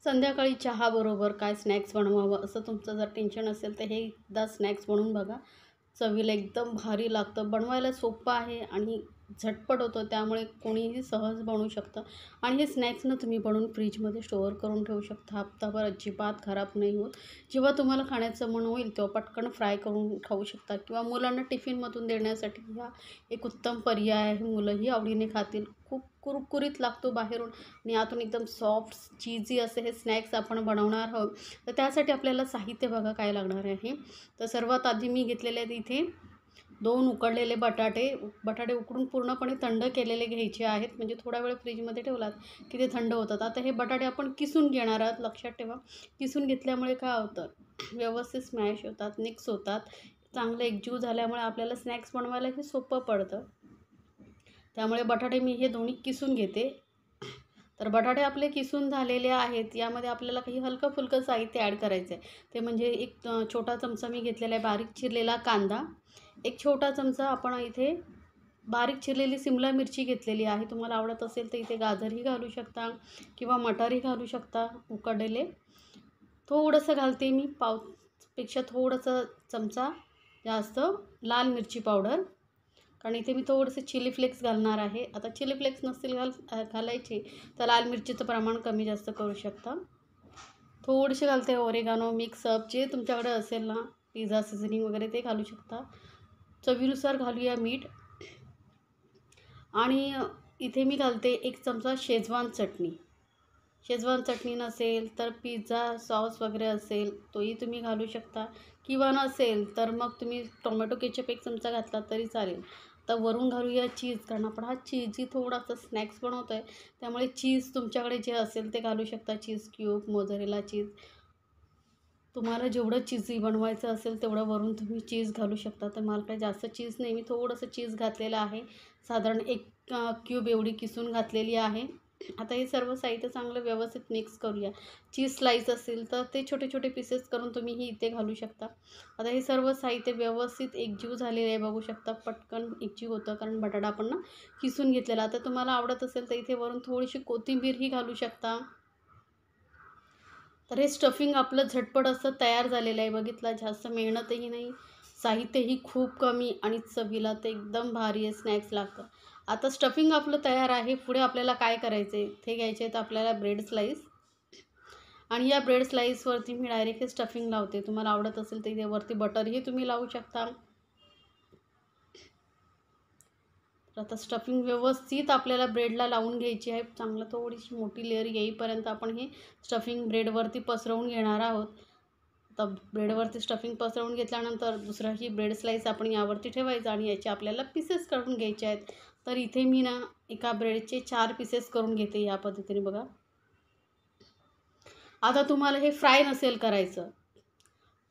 संध्याकाळी चहाबरोबर काय स्नॅक्स बनवावं असं तुमचं जर टेन्शन असेल तर हे एकदा स्नॅक्स बनवून बघा. चवीला एकदम भारी लागतं. बनवायला सोपं आहे आणि झटपट होतं. त्यामुळे कोणीही सहज बनवू शकतं आणि हे स्नॅक्स ना तुम्ही बनवून फ्रीजमध्ये स्टोअर करून ठेवू शकता. हप्ताभर अजिबात खराब नाही होत. जेव्हा तुम्हाला खाण्याचं मन होईल तेव्हा पटकन फ्राय करून खाऊ शकता किंवा मुलांना टिफिनमधून देण्यासाठी हा एक उत्तम पर्याय आहे. मुलंही आवडीने खातील. खूप कुरकुरीत लागतो बाहेरून आणि आतून एकदम सॉफ्ट चीजी असे हे स्नॅक्स आपण बनवणार आहोत. तर त्यासाठी आपल्याला साहित्य बघा काय लागणार आहे. तर सर्वात आधी मी घेतलेले आहेत इथे 2 उकडलेले बटाटे उकडून पूर्णपणे थंड केलेले घ्यायचे आहेत. म्हणजे थोडा वेळ फ्रीजमध्ये ठेवलात की ते थंड होतात. आता हे बटाटे आपण किसून घेणार आहोत. लक्षात ठेवा, किसून घेतल्यामुळे काय होतं, व्यवस्थित स्मॅश होतात, मिक्स होतात. चांगलं एकजीव झाल्यामुळे आपल्याला स्नॅक्स बनवायला हे सोपं पडतं. त्यामुळे बटाटे मी हे दोन्ही किसून घेते. तर बटाटे आपले किसून झालेले आहेत. यामध्ये आपल्याला काही हलकं-फुलकं साहित्य ॲड करायचं आहे. ते म्हणजे एक छोटा चमचा मी घेतलेला आहे बारीक चिरलेला कांदा. एक छोटा चमचा आपण इथे बारीक चिरलेली सिमला मिरची घेतलेली आहे. तुम्हाला आवडत असेल तर इथे गाजरही घालू शकता किंवा मटारही घालू शकता उकडलेले. थोडंसं घालते मी पावपेक्षा थोडंसं चमचा जास्त लाल मिरची पावडर. कारण इथे मी थोडेसे चिली फ्लेक्स घालणार आहे. आता चिली फ्लेक्स नसतील घालायचे तर लाल मिरचीचं प्रमाण कमी जास्त करू शकता. थोडेसे घालते ओरेगानो मिक्सअप जे तुमच्याकडे असेल ना, पिझ्झा सीझनिंग वगैरे ते घालू शकता. चवीनुसार घालूया मीठ. आणि इथे मी घालते 1 चमचा शेजवान चटणी. शेजवान चटणी नसेल तर पिझ्झा सॉस वगैरे असेल तोही तुम्ही घालू शकता किंवा नसेल तर मग तुम्ही टोमॅटो केचप 1 चमचा घातला तरी चालेल. तर वरून घालूया चीज, कारण आपण हा चीजी थोडासा स्नॅक्स बनवतो आहे. त्यामुळे चीज तुमच्याकडे जे असेल ते घालू शकता. चीज क्यूब, मोझरेला चीज. तुम्हाला जेवढं चीजी बनवायचं असेल तेवढं वरून तुम्ही चीज घालू शकता. तर मला काही जास्त चीज नाही, मी थोडंसं चीज घातलेलं आहे. साधारण 1 क्यूब एवढी किसून घातलेली आहे. आता हे सर्व साहित्य चांगलं व्यवस्थित मिक्स करूया. चीज स्लाईस असेल तर ते छोटे छोटे पीसेस करून तुम्हीही इथे घालू शकता. आता हे सर्व साहित्य व्यवस्थित एकजीव झालेले आहे बघू शकता. पटकन एकजीव होतं कारण बटाटा आपण ना किसून घेतलेला. आता तुम्हाला आवडत असेल तर इथे वरून थोडीशी कोथिंबीरही घालू शकता. तर हे स्टफिंग आपलं झटपट असं तयार झालेलं आहे. बघितलं, जास्त मेहनतही नाही, साहित्यही खूप कमी आणि चवीला तर एकदम भारी आहे, स्नॅक्स लागतं. आता स्टफिंग आपलं तयार आहे. पुढे आपल्याला काय करायचं आहे, ते घ्यायचे आहेत आपल्याला ब्रेड स्लाईस आणि या ब्रेड स्लाईसवरती मी डायरेक्ट हे स्टफिंग लावते. तुम्हाला आवडत असेल तर इथे वरती बटरही तुम्ही लावू शकता. तर आता स्टफिंग व्यवस्थित आपल्याला ब्रेडला लावून घ्यायची आहे. चांगलं थोडीशी मोठी लेअर येईपर्यंत आपण हे स्टफिंग ब्रेडवरती पसरवून घेणार आहोत. आता ब्रेडवरती स्टफिंग पसरवून घेतल्यानंतर दुसराही ब्रेड स्लाईस आपण यावरती ठेवायचा आणि याचे आपल्याला पीसेस करून घ्यायचे आहेत. तर इथे मी ना एका ब्रेडचे 4 पीसेस करून घेते या पद्धतीने बघा. आता तुम्हाला हे फ्राय नसेल करायचं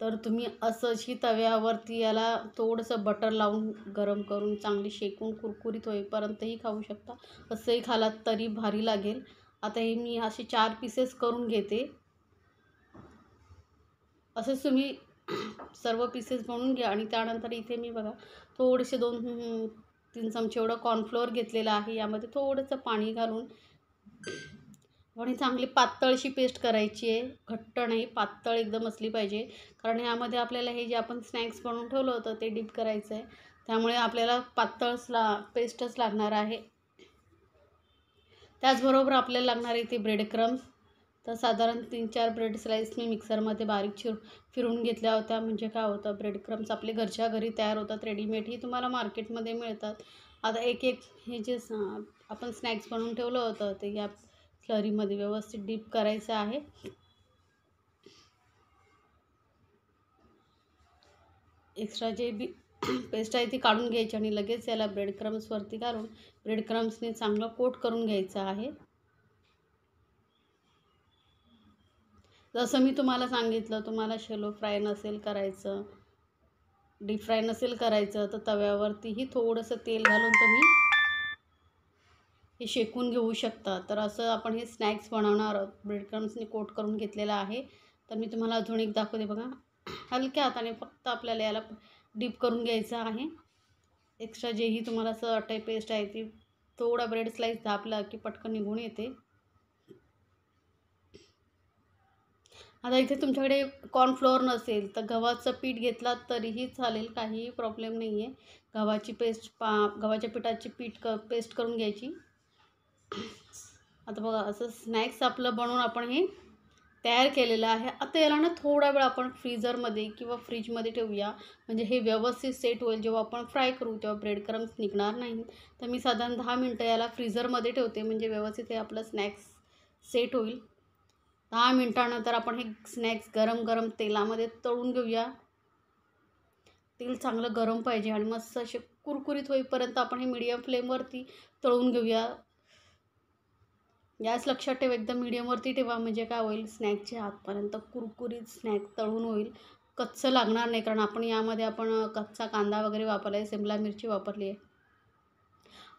तर तुम्ही असंच तव्यावरती याला थोडंसं बटर लावून गरम करून चांगली शेकून कुरकुरीत होईपर्यंतही खाऊ शकता. असंही खालात तरी भारी लागेल. आता हे मी असे 4 पीसेस करून घेते. असंच तुम्ही सर्व पीसेस बनवून घ्या आणि त्यानंतर इथे मी बघा थोडेसे 2-3 चमचे एवढं कॉर्नफ्लोअर घेतलेलं आहे. यामध्ये थोडंसं पाणी घालून आणि चांगली पातळशी पेस्ट करायची आहे. घट्ट नाही, पातळ एकदम असली पाहिजे. कारण यामध्ये आपल्याला हे जे आपण स्नॅक्स बनवून ठेवलं होतं ते डिप करायचं आहे. त्यामुळे आपल्याला पेस्टच लागणार आहे. त्याचबरोबर आपल्याला लागणार आहे इथे ब्रेड क्रम्स. तर साधारण 3-4 ब्रेड स्लाईस मी मिक्सरमध्ये बारीक फिरवून घेतल्या होत्या. म्हणजे काय होतं, ब्रेड क्रम्स आपले घरच्या घरी तयार होतात. रेडीमेडही तुम्हाला मार्केटमध्ये मिळतात. आता एक हे जे आपण स्नॅक्स बनवून ठेवलं होतं ते या स्लरीमध्ये व्यवस्थित डीप करायचं आहे. एक्स्ट्रा जे पेस्ट आहे ती काढून घ्यायची आणि लगेच याला ब्रेड क्रम्सवरती घालून ब्रेड क्रम्सने चांगलं कोट करून घ्यायचं आहे. जसं मी तुम्हाला सांगितलं, तुम्हाला शॅलो फ्राय नसेल करायचं, डीप फ्राय नसेल करायचं तर तव्यावरतीही थोडंसं तेल घालून तुम्ही हे शेकून घेऊ शकता. तर असं आपण हे स्नॅक्स बनवणार आहोत. ब्रेड क्रम्सने कोट करून घेतलेलं आहे. तर मी तुम्हाला अजून एक दाखवते बघा. हलक्या हाताने फक्त आपल्याला याला डीप करून घ्यायचं आहे. एक्स्ट्रा जेही तुम्हाला असं वाटतं पेस्ट आहे ती थोडा ब्रेड स्लाईस दाबला की पटकन निघून येते. आता इथे तुमच्याकडे कॉर्नफ्लोअर नसेल तर गव्हाचं पीठ घेतलात तरीही चालेल, काहीही प्रॉब्लेम नाही आहे. गव्हाच्या पिठाची पेस्ट करून घ्यायची. आता बघा असं स्नॅक्स आपलं बनवून आपण हे तयार केलेलं आहे. आता याला ना थोडा वेळ आपण फ्रीझरमध्ये किंवा फ्रीजमध्ये ठेवूया, म्हणजे हे व्यवस्थित सेट होईल. जेव्हा आपण फ्राय करू तेव्हा ब्रेड क्रम्स निघणार नाही. तर मी साधारण 10 मिनटं याला फ्रीझरमध्ये ठेवते, म्हणजे व्यवस्थित हे आपलं स्नॅक्स सेट होईल. 10 मिनटानंतर आपण हे स्नॅक्स गरम गरम तेलामध्ये तळून घेऊया. तेल चांगलं गरम पाहिजे आणि मस्त असे कुरकुरीत होईपर्यंत आपण हे मीडियम फ्लेमवरती तळून घेऊया. गॅस लक्षात ठेवा, एकदम मीडियमवरती ठेवा, म्हणजे काय होईल, स्नॅकच्या आतपर्यंत कुरकुरीत स्नॅक तळून होईल. कच्चं लागणार नाही, कारण आपण यामध्ये कच्चा कांदा वगैरे वापरला आहे, शिमला मिरची वापरली आहे.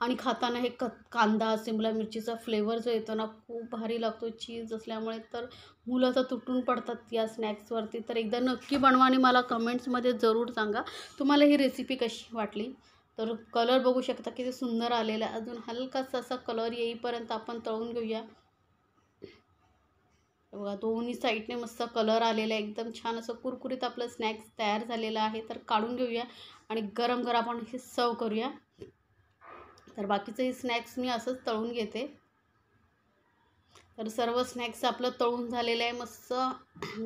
आणि खाताना हे कांदा शिमला मिरचीचा फ्लेवर जो येतो ना, खूप भारी लागतो. चीज असल्यामुळे तर मुलं तर तुटून पडतात या स्नॅक्सवरती. तर एकदा नक्की बनवा आणि मला कमेंट्समध्ये जरूर सांगा तुम्हाला ही रेसिपी कशी वाटली. तर कलर बघू शकता किती सुंदर आलेला आहे. अजून हलकासा असा कलर येईपर्यंत आपण तळून घेऊया. बघा दोन्ही साईडने मस्त कलर आलेला आहे, एकदम छान असं कुरकुरीत आपलं स्नॅक्स तयार झालेलं आहे. तर काढून घेऊया आणि गरम गरम आपण हे सर्व करूया. तर बाकीचं हे स्नॅक्स मी असंच तळून घेते. तर सर्व स्नॅक्स आपलं तळून झालेलं आहे. मस्त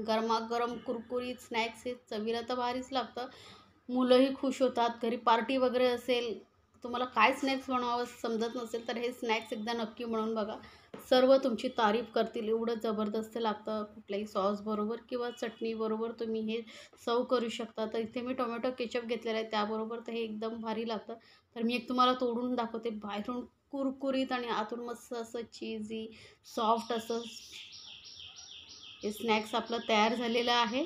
गरमागरम कुरकुरीत स्नॅक्स हे चवीला तर भारीच लागतं. मुलंही खुश होतात. घरी पार्टी वगैरे असेल, तुम्हाला काय स्नॅक्स बनवावं समजत नसेल तर हे स्नॅक्स एकदा नक्की बनवून बघा. सर्व तुमची तारीफ करतील, एवढं जबरदस्त लागतं. कुठल्याही सॉसबरोबर किंवा चटणीबरोबर तुम्ही हे सर्व करू शकता. तर इथे मी टोमॅटो केचप घेतलेला आहे, त्याबरोबर तर हे एकदम भारी लागतं. तर मी एक तुम्हाला तोडून दाखवते. बाहेरून कुरकुरीत आणि आतून मस्त असं चीजी सॉफ्ट असं हे स्नॅक्स आपलं तयार झालेलं आहे.